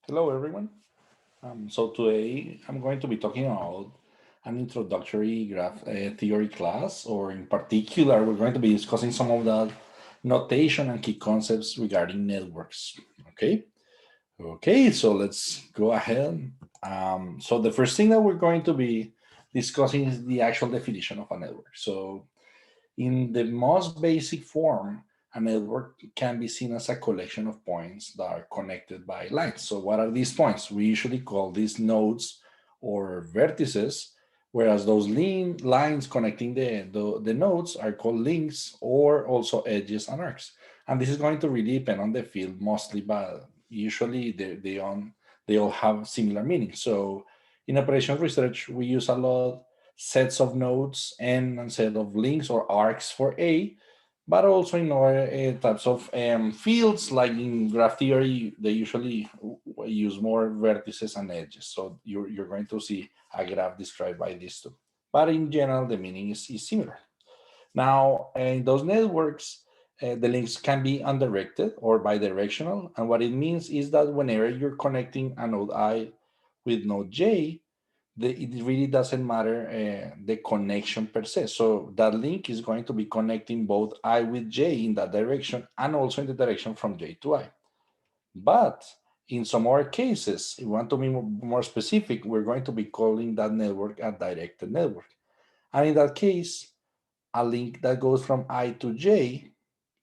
Hello, everyone. So today I'm going to be talking about an introductory graph theory class, or in particular, we're going to be discussing some of the notation and key concepts regarding networks. Okay. Okay. So let's go ahead. So the first thing that we're going to be discussing is the actual definition of a network. So in the most basic form, a network can be seen as a collection of points that are connected by lines. So, what are these points? We usually call these nodes or vertices, whereas those lines connecting the nodes are called links or also edges and arcs. And this is going to really depend on the field mostly, but usually they all have similar meaning. So, in operations research, we use a lot sets of nodes and a set of links or arcs for A, but also in other types of fields, like in graph theory, they usually use more vertices and edges. So you're going to see a graph described by these two. But in general, the meaning is similar. Now, in those networks, the links can be undirected or bidirectional. And what it means is that whenever you're connecting a node I with node J, it really doesn't matter the connection per se. So that link is going to be connecting both I with J in that direction and also in the direction from J to I. But in some other cases, if we want to be more specific, we're going to be calling that network a directed network. And in that case, a link that goes from I to J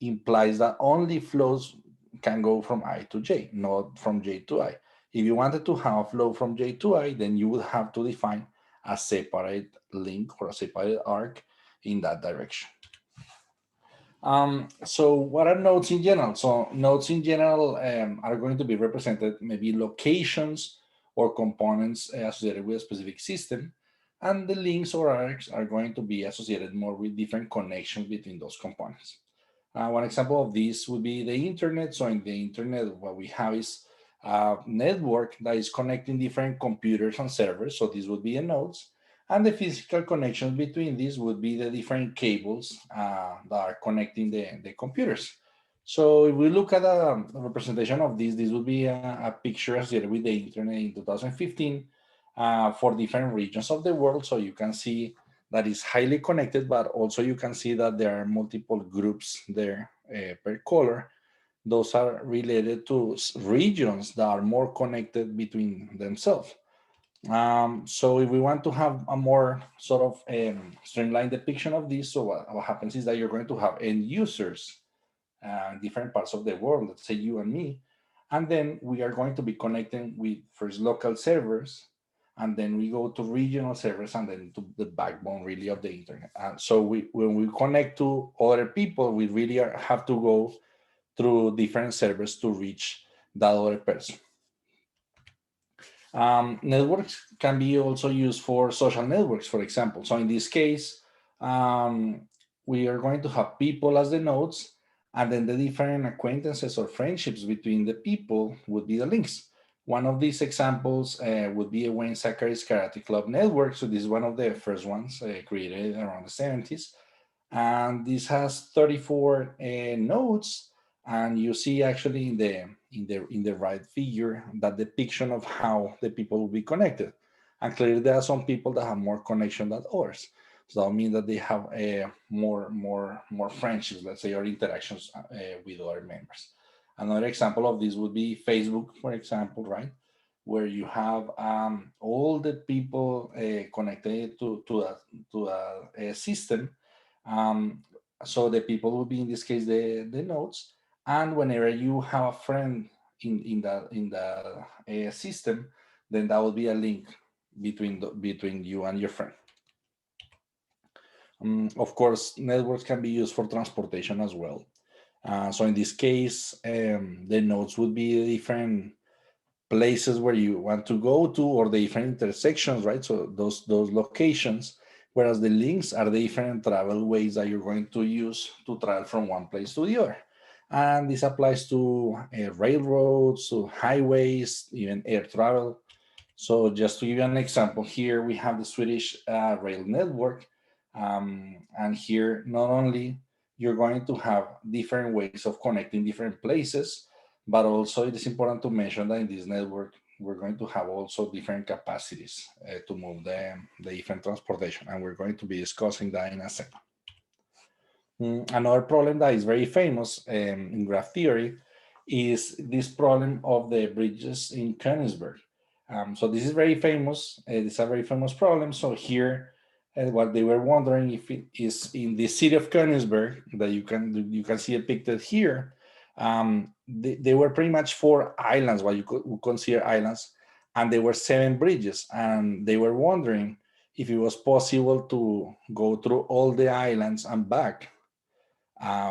implies that only flows can go from I to J, not from J to I. If you wanted to have a flow from J to I, then you would have to define a separate link or a separate arc in that direction. So what are nodes in general? So nodes in general are going to be represented maybe locations or components associated with a specific system. And the links or arcs are going to be associated more with different connections between those components. One example of this would be the internet. So in the internet, what we have is a network that is connecting different computers and servers. So these would be the nodes. And the physical connections between these would be the different cables that are connecting the computers. So if we look at a representation of this would be a picture associated with the internet in 2015 for different regions of the world. So you can see that is highly connected, but also you can see that there are multiple groups there per color. Those are related to regions that are more connected between themselves. So if we want to have a more sort of streamlined depiction of this, so what happens is that you're going to have end users in different parts of the world, let's say you and me, and then we are going to be connecting with first local servers, and then we go to regional servers, and then to the backbone really of the internet. And so when we connect to other people, we really have to go through different servers to reach that other person. Networks can be also used for social networks, for example. So in this case, um, we are going to have people as the nodes, and then the different acquaintances or friendships between the people would be the links. One of these examples would be a Wayne Zachary's Karate Club network. So this is one of the first ones created around the 70s. And this has 34 nodes, and you see actually in the right figure that depiction of how the people will be connected. And clearly there are some people that have more connection than others. So that means that they have more friendships, let's say, or interactions with other members. Another example of this would be Facebook, for example, right? Where you have all the people connected to a system. um, so the people will be in this case the nodes, and whenever you have a friend in the system, then that will be a link between you and your friend. Of course, networks can be used for transportation as well. So in this case, the nodes would be the different places where you want to go to, or the different intersections, right? So those locations, whereas the links are the different travel ways that you're going to use to travel from one place to the other. And this applies to railroads, to highways, even air travel. So just to give you an example, here we have the Swedish rail network. And here, not only you're going to have different ways of connecting different places, But also it is important to mention that in this network, we're going to have also different capacities to move the different transportation. And we're going to be discussing that in a second. Another problem that is very famous in graph theory is this problem of the bridges in Königsberg. So this is very famous. It's a very famous problem. So here, what they were wondering if it is in the city of Königsberg that you can see depicted here. They were pretty much four islands, what you could consider islands, and there were seven bridges, and they were wondering if it was possible to go through all the islands and back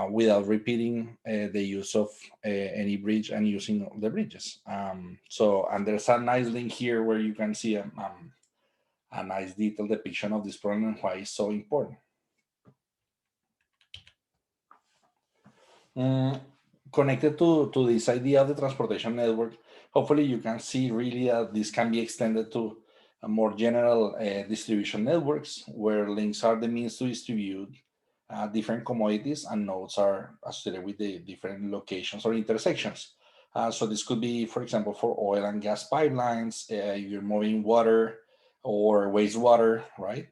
without repeating the use of any bridge and using the bridges. And there's a nice link here where you can see a nice detailed depiction of this problem and why it's so important. Connected to this idea of the transportation network, hopefully you can see really that this can be extended to a more general distribution networks where links are the means to distribute different commodities and nodes are associated with the different locations or intersections. So this could be, for example, for oil and gas pipelines, you're moving water or wastewater, right?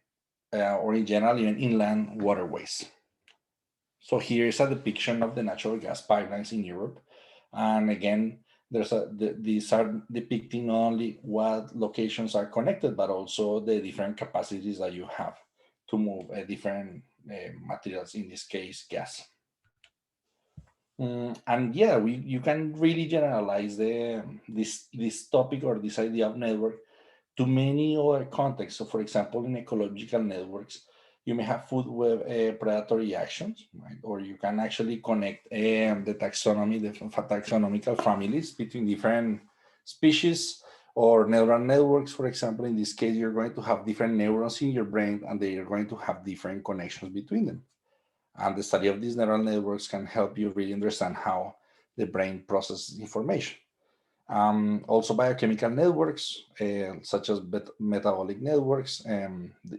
Or in general, even inland waterways. So here is a depiction of the natural gas pipelines in Europe. And again, these are depicting not only what locations are connected, but also the different capacities that you have to move different materials, in this case, gas. And yeah, you can really generalize this topic or this idea of network to many other contexts. So, for example, in ecological networks, you may have food web predatory actions, right? Or you can actually connect the taxonomical families between different species or neural networks. For example, in this case, you're going to have different neurons in your brain and they are going to have different connections between them. And the study of these neural networks can help you really understand how the brain processes information. Also biochemical networks, such as metabolic networks.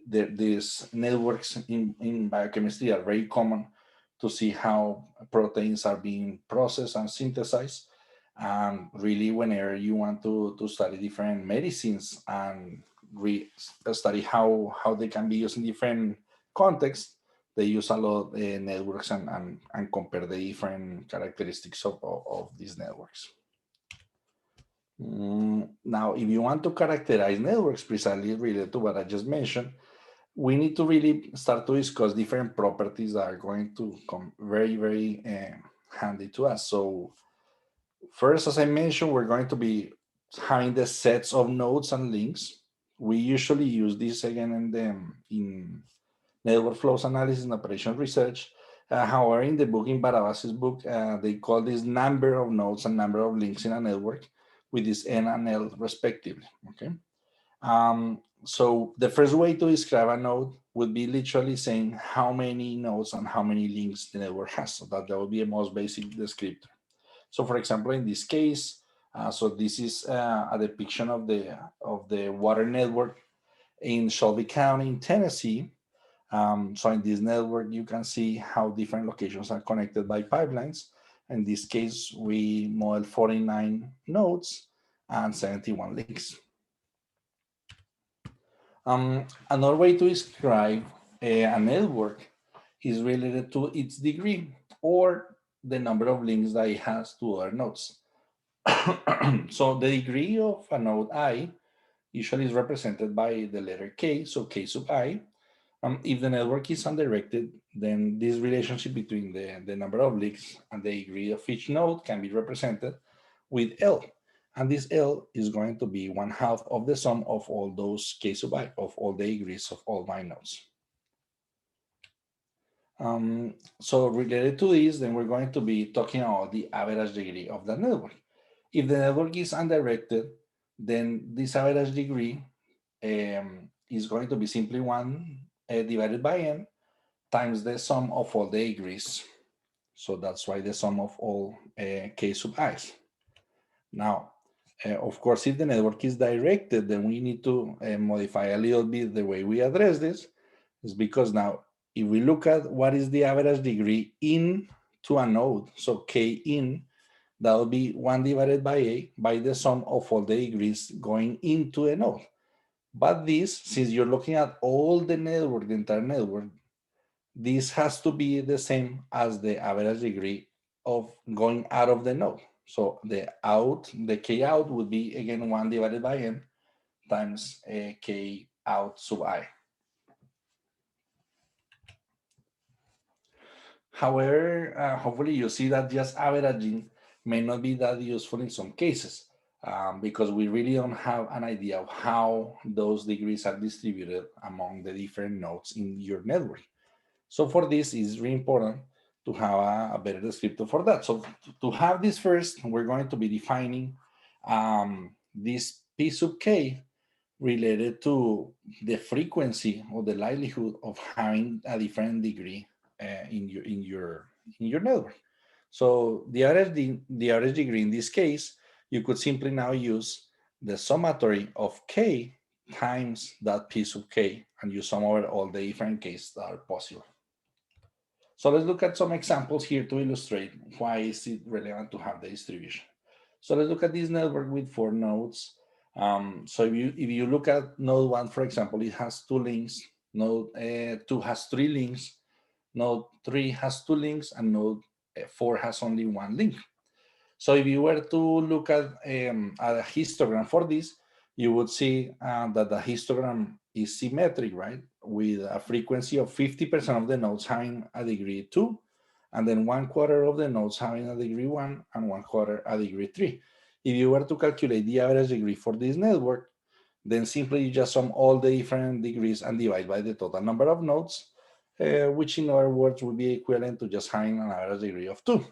These networks in biochemistry are very common to see how proteins are being processed and synthesized. And really, whenever you want to study different medicines and study how they can be used in different contexts, they use a lot of networks and compare the different characteristics of these networks. Now, if you want to characterize networks precisely related to what I just mentioned, we need to really start to discuss different properties that are going to come very, very handy to us. So first, as I mentioned, we're going to be having the sets of nodes and links. We usually use this again in network flows analysis and operation research. However, in the book, in Barabas's book, they call this number of nodes and number of links in a network with this N and L respectively, okay? So the first way to describe a node would be literally saying how many nodes and how many links the network has. So that would be a most basic descriptor. So for example, in this case, so this is a depiction of the water network in Shelby County in Tennessee. So in this network, you can see how different locations are connected by pipelines. In this case, we model 49 nodes and 71 links. Another way to describe a network is related to its degree or the number of links that it has to other nodes. So the degree of a node I usually is represented by the letter K, so K sub I. If the network is undirected, then this relationship between the number of links and the degree of each node can be represented with L. And this L is going to be 1/2 of the sum of all those K sub I, of all the degrees of all my nodes. So related to this, then we're going to be talking about the average degree of the network. If the network is undirected, then this average degree is going to be simply 1 divided by n times the sum of all the degrees. So that's why the sum of all K sub i's. Now, of course, if the network is directed, then we need to modify a little bit the way we address this. Is because now, if we look at what is the average degree in to a node, so K in, That would be 1 divided by A by the sum of all the degrees going into a node. But this, since you're looking at all the network, the entire network, this has to be the same as the average degree of going out of the node. So the K out would be again 1 divided by N times K out sub I. However, hopefully you see that just averaging may not be that useful in some cases because we really don't have an idea of how those degrees are distributed among the different nodes in your network. So for this, it's really important to have a better descriptor for that. So to have this first, we're going to be defining this P sub K related to the frequency or the likelihood of having a different degree in your network. So the average degree in this case, you could simply now use the summatory of K times that P sub K, and you sum over all the different cases that are possible. So let's look at some examples here to illustrate why is it relevant to have the distribution. So let's look at this network with 4 nodes. So if you look at node 1, for example, it has 2 links. Node 2 has 3 links. Node 3 has 2 links, and node 4 has only 1 link. So if you were to look at a histogram for this, you would see that the histogram is symmetric, right? With a frequency of 50% of the nodes having a degree 2, and then 1/4 of the nodes having a degree 1, and 1/4 a degree 3. If you were to calculate the average degree for this network, then simply you just sum all the different degrees and divide by the total number of nodes, which in other words would be equivalent to just having an average degree of 2.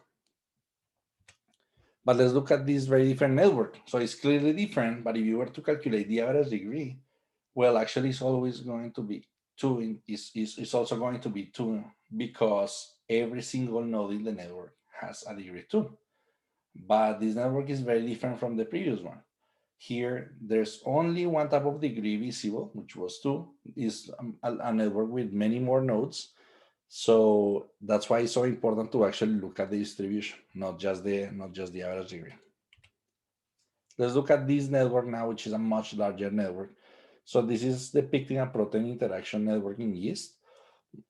But let's look at this very different network. So it's clearly different, but if you were to calculate the average degree, well, actually it's always going to be 2, it's also going to be 2 because every single node in the network has a degree 2. But this network is very different from the previous one. Here, there's only one type of degree visible, which was 2, is a network with many more nodes. So that's why it's so important to actually look at the distribution, not just the average degree. Let's look at this network now, which is a much larger network. So this is depicting a protein interaction network in yeast.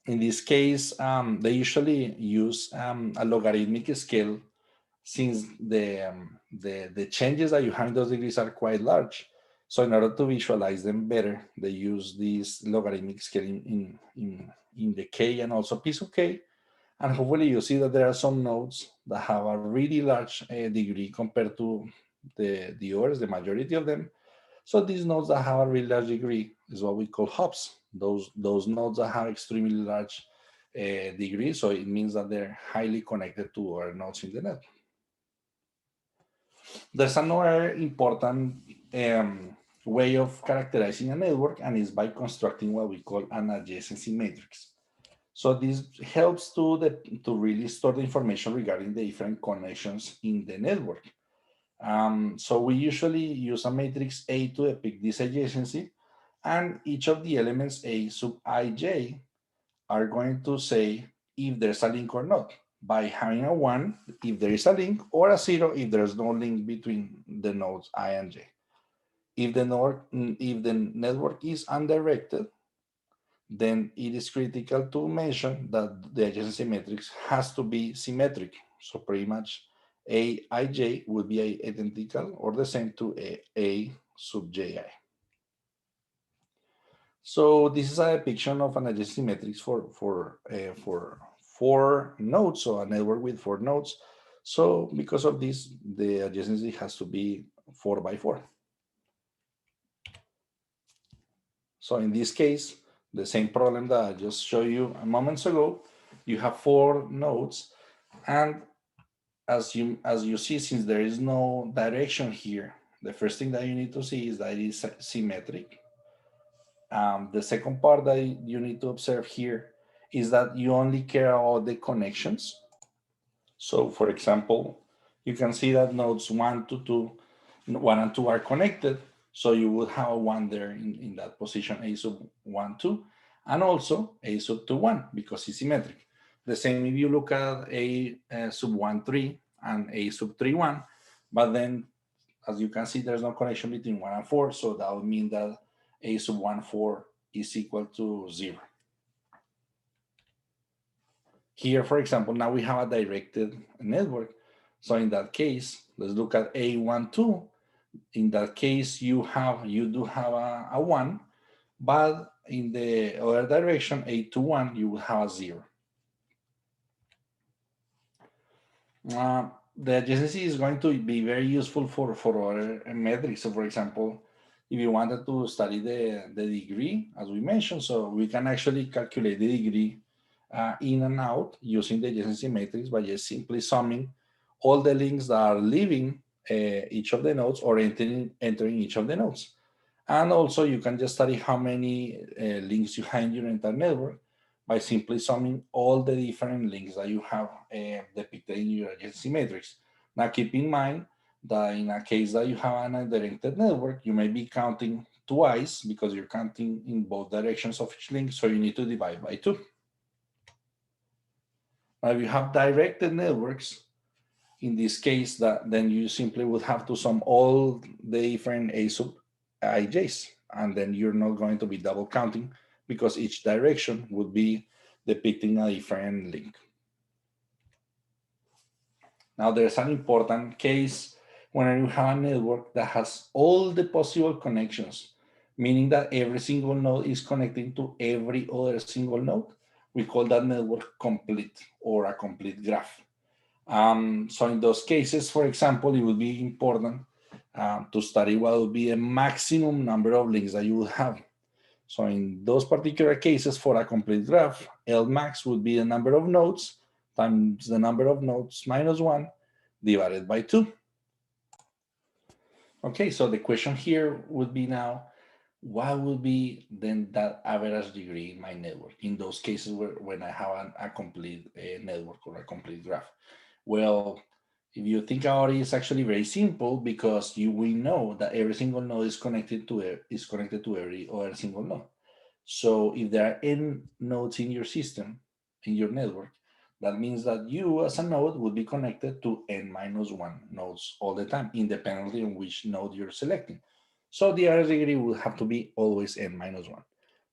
In this case, they usually use a logarithmic scale since the changes that you have in those degrees are quite large. So in order to visualize them better, they use this logarithmic scale in the K and also P sub K. And hopefully you see that there are some nodes that have a really large degree compared to the others, the majority of them. So these nodes that have a really large degree is what we call hubs. Those nodes that have extremely large degree, so it means that they're highly connected to other nodes in the network. There's another important way of characterizing a network, and is by constructing what we call an adjacency matrix. So this helps to really store the information regarding the different connections in the network. So we usually use a matrix A to depict this adjacency, and each of the elements A sub ij are going to say if there's a link or not, by having a 1 if there is a link, or a 0 if there's no link between the nodes I and j. If the network is undirected, then it is critical to mention that the adjacency matrix has to be symmetric. So pretty much Aij would be identical or the same to A sub Ji. So this is a depiction of an adjacency matrix for 4 nodes, so a network with 4 nodes. So because of this, the adjacency has to be 4 by 4. So in this case, the same problem that I just showed you a moments ago, you have 4 nodes, and as you see, since there is no direction here, the first thing that you need to see is that it is symmetric. The second part that you need to observe here is that you only care about the connections. So for example, you can see that nodes 1 and 2 are connected. So you would have a 1 there in that position, A sub 1, 2, and also A sub 2, 1, because it's symmetric. The same if you look at A sub 1, 3 and A sub 3, 1. But then, as you can see, there's no connection between 1 and 4. So that would mean that A sub 1, 4 is equal to 0. Here, for example, now we have a directed network. So in that case, let's look at A12. In that case, you do have a 1, but in the other direction, A21, you will have a 0. The adjacency is going to be very useful for other metrics. So for example, if you wanted to study the degree, as we mentioned, so we can actually calculate the degree in and out using the adjacency matrix by just simply summing all the links that are leaving each of the nodes or entering each of the nodes. And also you can just study how many links you have in your entire network by simply summing all the different links that you have depicted in your adjacency matrix. Now keep in mind that in a case that you have an undirected network, you may be counting twice because you're counting in both directions of each link, so you need to divide by 2. Now if you have directed networks, in this case, then you simply would have to sum all the different A sub ij's, and then you're not going to be double counting because each direction would be depicting a different link. Now there's an important case when you have a network that has all the possible connections, meaning that every single node is connecting to every other single node. We call that network complete or a complete graph. So in those cases, for example, it would be important to study what would be the maximum number of links that you would have. So in those particular cases, for a complete graph, L max would be the number of nodes times the number of nodes minus 1 divided by 2. Okay, so the question here would be now, what would be then that average degree in my network in those cases when I have a complete network or a complete graph? Well, if you think about it, it's actually very simple because we know that every single node is connected to every other single node. So if there are n nodes in your system, in your network, that means that you as a node would be connected to n minus 1 nodes all the time, independently on which node you're selecting. So the average degree will have to be always n minus 1.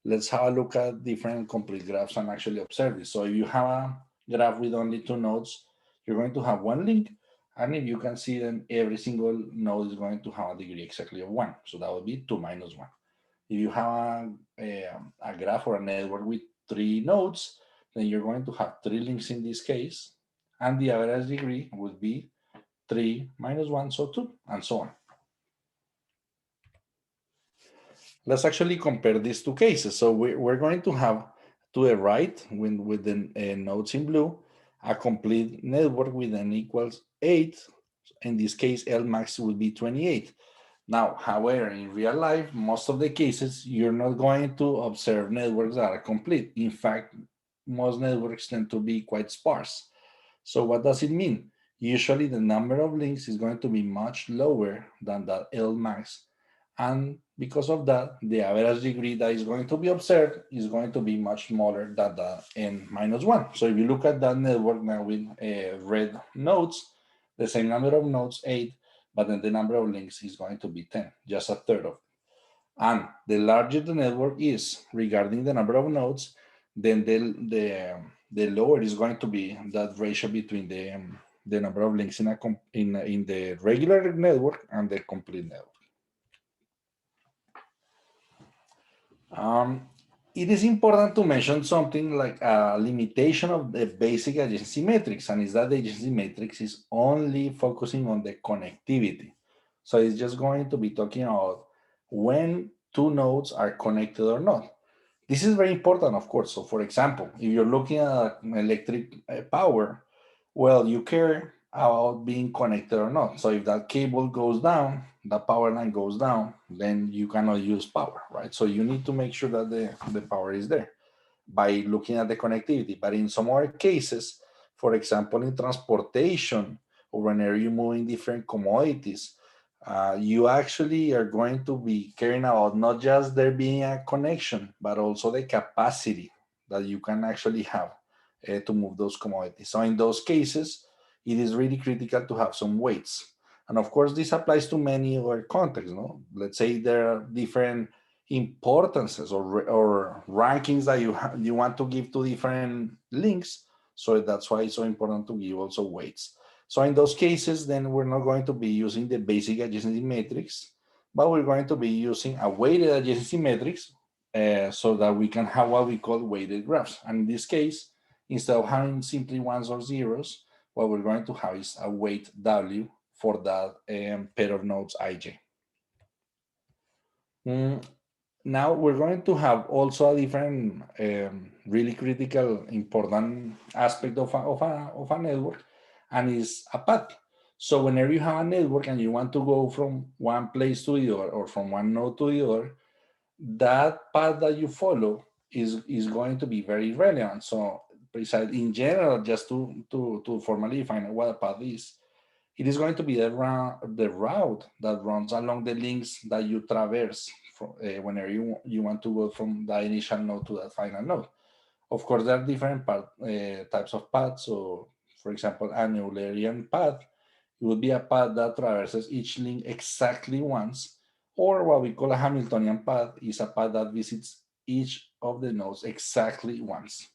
Let's have a look at different complete graphs and actually observe this. So if you have a graph with only 2 nodes, you're going to have 1 link. And if you can see, then every single node is going to have a degree exactly of 1. So that would be 2 minus 1. If you have a graph or a network with 3 nodes, then you're going to have 3 links in this case. And the average degree would be 3 minus 1, so 2, and so on. Let's actually compare these two cases. So we're going to have to the right, with the nodes in blue, a complete network with n equals 8. In this case, L max will be 28. Now, however, in real life, most of the cases, you're not going to observe networks that are complete. In fact, most networks tend to be quite sparse. So what does it mean? Usually the number of links is going to be much lower than that L max. And because of that, the average degree that is going to be observed is going to be much smaller than the n minus 1. So if you look at that network now with red nodes, the same number of nodes, 8, but then the number of links is going to be 10, just a third of it. And the larger the network is regarding the number of nodes, then the lower is going to be that ratio between the number of links in the regular network and the complete network. It is important to mention something like a limitation of the basic adjacency matrix, and is that the adjacency matrix is only focusing on the connectivity. So it's just going to be talking about when 2 nodes are connected or not. This is very important, of course. So for example, if you're looking at electric power, well, you care about being connected or not. So if that cable goes down, the power line goes down, then you cannot use power, right? So you need to make sure that the power is there by looking at the connectivity. But in some other cases, for example, in transportation or whenever you're moving different commodities, you actually are going to be caring about not just there being a connection, but also the capacity that you can actually have to move those commodities. So in those cases, it is really critical to have some weights. And of course, this applies to many other contexts. No, let's say there are different importances or rankings that you want to give to different links. So that's why it's so important to give also weights. So in those cases, then we're not going to be using the basic adjacency matrix, but we're going to be using a weighted adjacency matrix so that we can have what we call weighted graphs. And in this case, instead of having simply ones or zeros, what we're going to have is a weight W for that pair of nodes ij. Mm, Now we're going to have also a different, really critical, important aspect of a network, and is a path. So whenever you have a network and you want to go from one place to the other or from one node to the other, that path that you follow is going to be very relevant. So in general, just to formally define what a path is, it is going to be the route that runs along the links that you traverse whenever you want to go from the initial node to that final node. Of course, there are different types of paths. So, for example, an Eulerian path, it would be a path that traverses each link exactly once, or what we call a Hamiltonian path is a path that visits each of the nodes exactly once.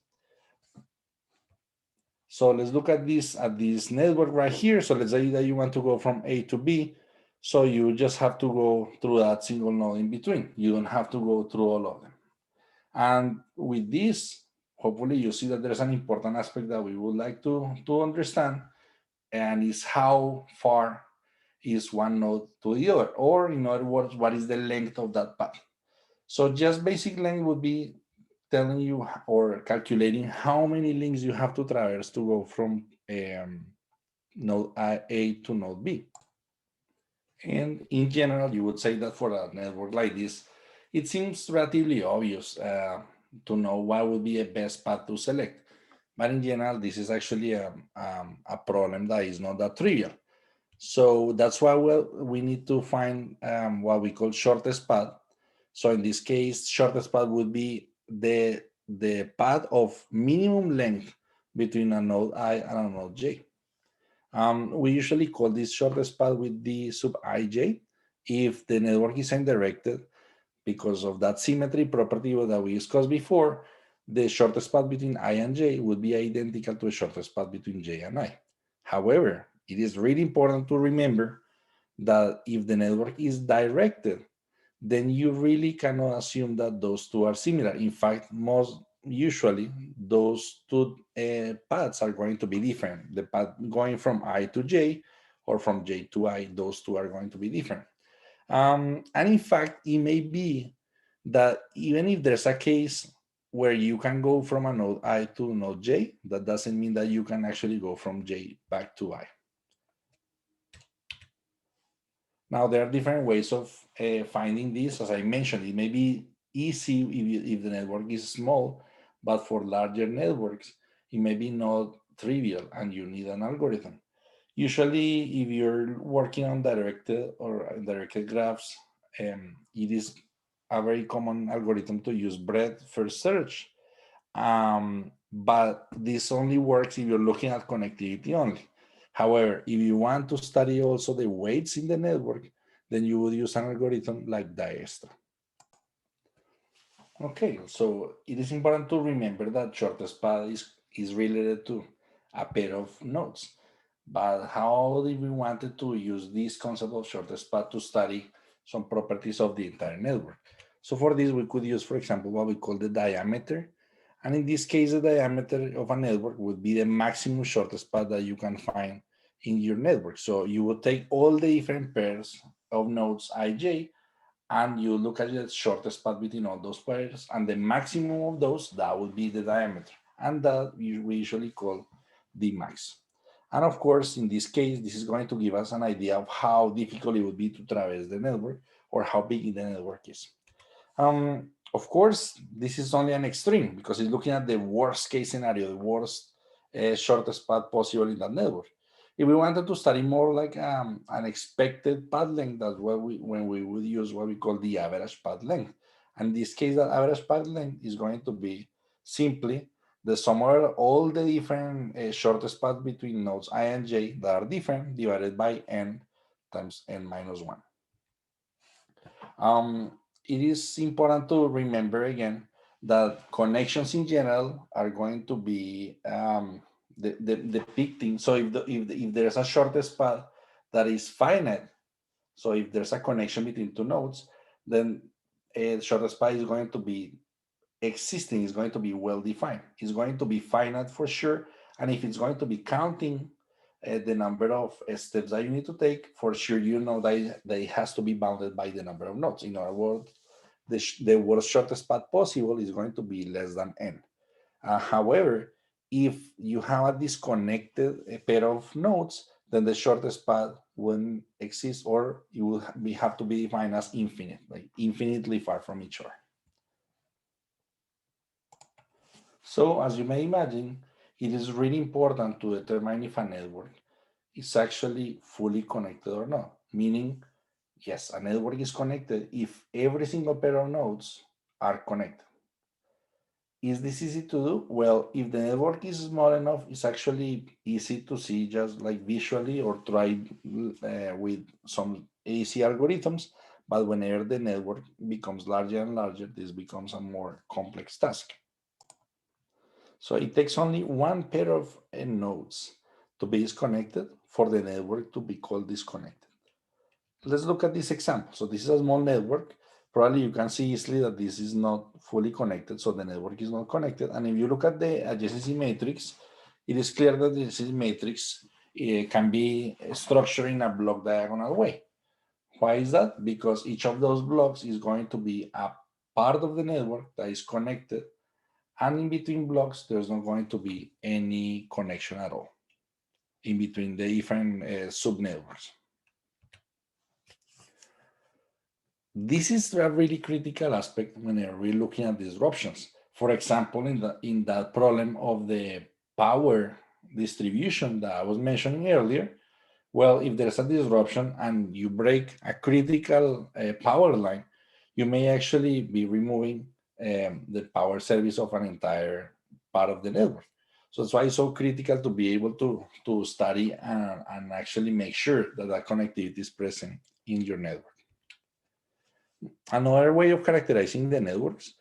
So let's look at this network right here. So let's say that you want to go from A to B. So you just have to go through that single node in between. You don't have to go through all of them. And with this, hopefully you see that there's an important aspect that we would like to understand, and is how far is one node to the other, or in other words, what is the length of that path. So just basic length would be telling you or calculating how many links you have to traverse to go from node A to node B. And in general, you would say that for a network like this, it seems relatively obvious to know what would be a best path to select. But in general, this is actually a problem that is not that trivial. So that's why we need to find what we call shortest path. So in this case, shortest path would be the path of minimum length between a node I and a node J. We usually call this shortest path with D sub ij if the network is undirected. Because of that symmetry property that we discussed before, the shortest path between I and J would be identical to the shortest path between J and I. However, it is really important to remember that if the network is directed, then you really cannot assume that those two are similar. In fact, most usually those two paths are going to be different. The path going from I to J or from J to I, those two are going to be different. And in fact, it may be that even if there's a case where you can go from a node I to node J, that doesn't mean that you can actually go from J back to I. Now, there are different ways of finding this. As I mentioned, it may be easy if the network is small, but for larger networks, it may be not trivial and you need an algorithm. Usually, if you're working on directed or indirected graphs, it is a very common algorithm to use breadth first search. But this only works if you're looking at connectivity only. However, if you want to study also the weights in the network, then you would use an algorithm like Diastra. Okay, so it is important to remember that shortest path is related to a pair of nodes. But how do we wanted to use this concept of shortest path to study some properties of the entire network? So for this, we could use, for example, what we call the diameter. And in this case, the diameter of a network would be the maximum shortest path that you can find in your network. So you would take all the different pairs of nodes ij, and you look at the shortest path between all those pairs, and the maximum of those, that would be the diameter. And that we usually call the max. And of course, in this case, this is going to give us an idea of how difficult it would be to traverse the network or how big the network is. Of course, this is only an extreme because it's looking at the worst case scenario, the worst shortest path possible in that network. If we wanted to study more like an expected path length, that's when we would use what we call the average path length. And in this case, that average path length is going to be simply the sum of all the different shortest paths between nodes I and j that are different divided by n times n minus 1. It is important to remember again that connections in general are going to be depicting. So if there's a shortest path that is finite, so if there's a connection between two nodes, then a shortest path is going to be existing, is going to be well defined. It's going to be finite for sure. And if it's going to be counting the number of steps that you need to take, for sure you know that it has to be bounded by the number of nodes. In other words, the worst shortest path possible is going to be less than n. However, if you have a disconnected pair of nodes, then the shortest path wouldn't exist, or it will have to be defined as infinite, like infinitely far from each other. So as you may imagine, it is really important to determine if a network is actually fully connected or not. Meaning, yes, a network is connected if every single pair of nodes are connected. Is this easy to do? Well, if the network is small enough, it's actually easy to see just like visually or try with some easy algorithms. But whenever the network becomes larger and larger, this becomes a more complex task. So it takes only one pair of nodes to be disconnected for the network to be called disconnected. Let's look at this example. So this is a small network. Probably you can see easily that this is not fully connected, so the network is not connected. And if you look at the adjacency matrix, it is clear that the adjacency matrix can be structured in a block diagonal way. Why is that? Because each of those blocks is going to be a part of the network that is connected, and in between blocks, there's not going to be any connection at all in between the different subnetworks. This is a really critical aspect when we're looking at disruptions. For example, in that problem of the power distribution that I was mentioning earlier, well, if there's a disruption and you break a critical power line, you may actually be removing the power service of an entire part of the network. So that's why it's so critical to be able to study and actually make sure that that connectivity is present in your network. Another way of characterizing the networks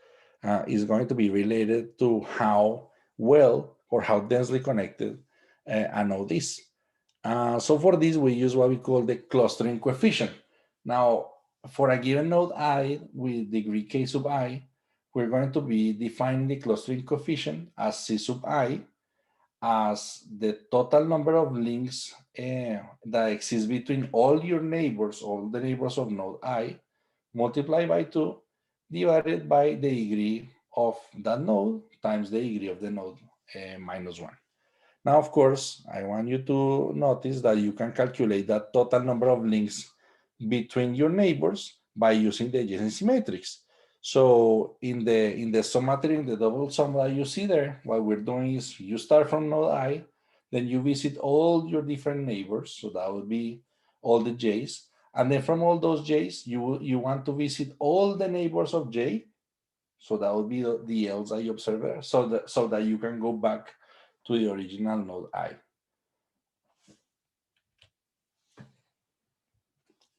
is going to be related to how well or how densely connected a node is. So for this, we use what we call the clustering coefficient. Now, for a given node I with degree k sub I, we're going to be defining the clustering coefficient as c sub I as the total number of links that exist between all your neighbors, all the neighbors of node I, multiplied by 2, divided by the degree of that node times the degree of the node minus 1. Now, of course, I want you to notice that you can calculate that total number of links between your neighbors by using the adjacency matrix. So in the sum matrix, in the double sum that you see there, what we're doing is you start from node I, then you visit all your different neighbors. So that would be all the j's. And then from all those j's, you want to visit all the neighbors of j. So that would be the L's that you observe there, so that you can go back to the original node I.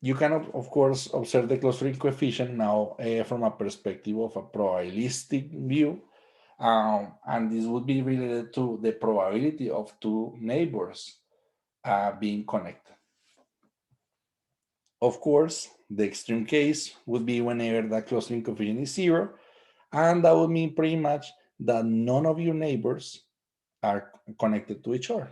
You can, of course, observe the clustering coefficient now from a perspective of a probabilistic view. And this would be related to the probability of two neighbors being connected. Of course, the extreme case would be whenever the clustering coefficient is 0. And that would mean pretty much that none of your neighbors are connected to each other.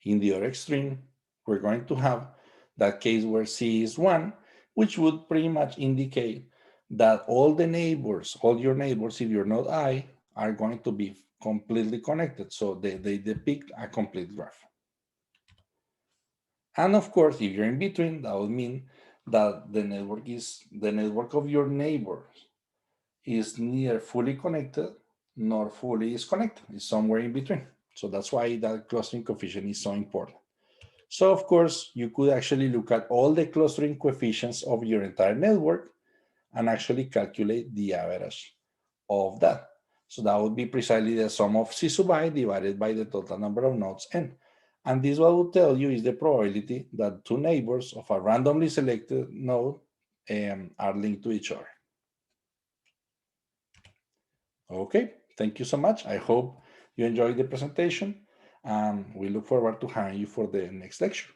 In the other extreme, we're going to have that case where C is 1, which would pretty much indicate that all your neighbors, if you're not I, are going to be completely connected. So they depict a complete graph. And of course, if you're in between, that would mean that the network of your neighbors is neither fully connected nor fully disconnected. It's somewhere in between. So that's why that clustering coefficient is so important. So of course, you could actually look at all the clustering coefficients of your entire network and actually calculate the average of that. So that would be precisely the sum of C sub I divided by the total number of nodes n. And this what will tell you is the probability that two neighbors of a randomly selected node are linked to each other. Okay, thank you so much. I hope you enjoyed the presentation, and we look forward to having you for the next lecture.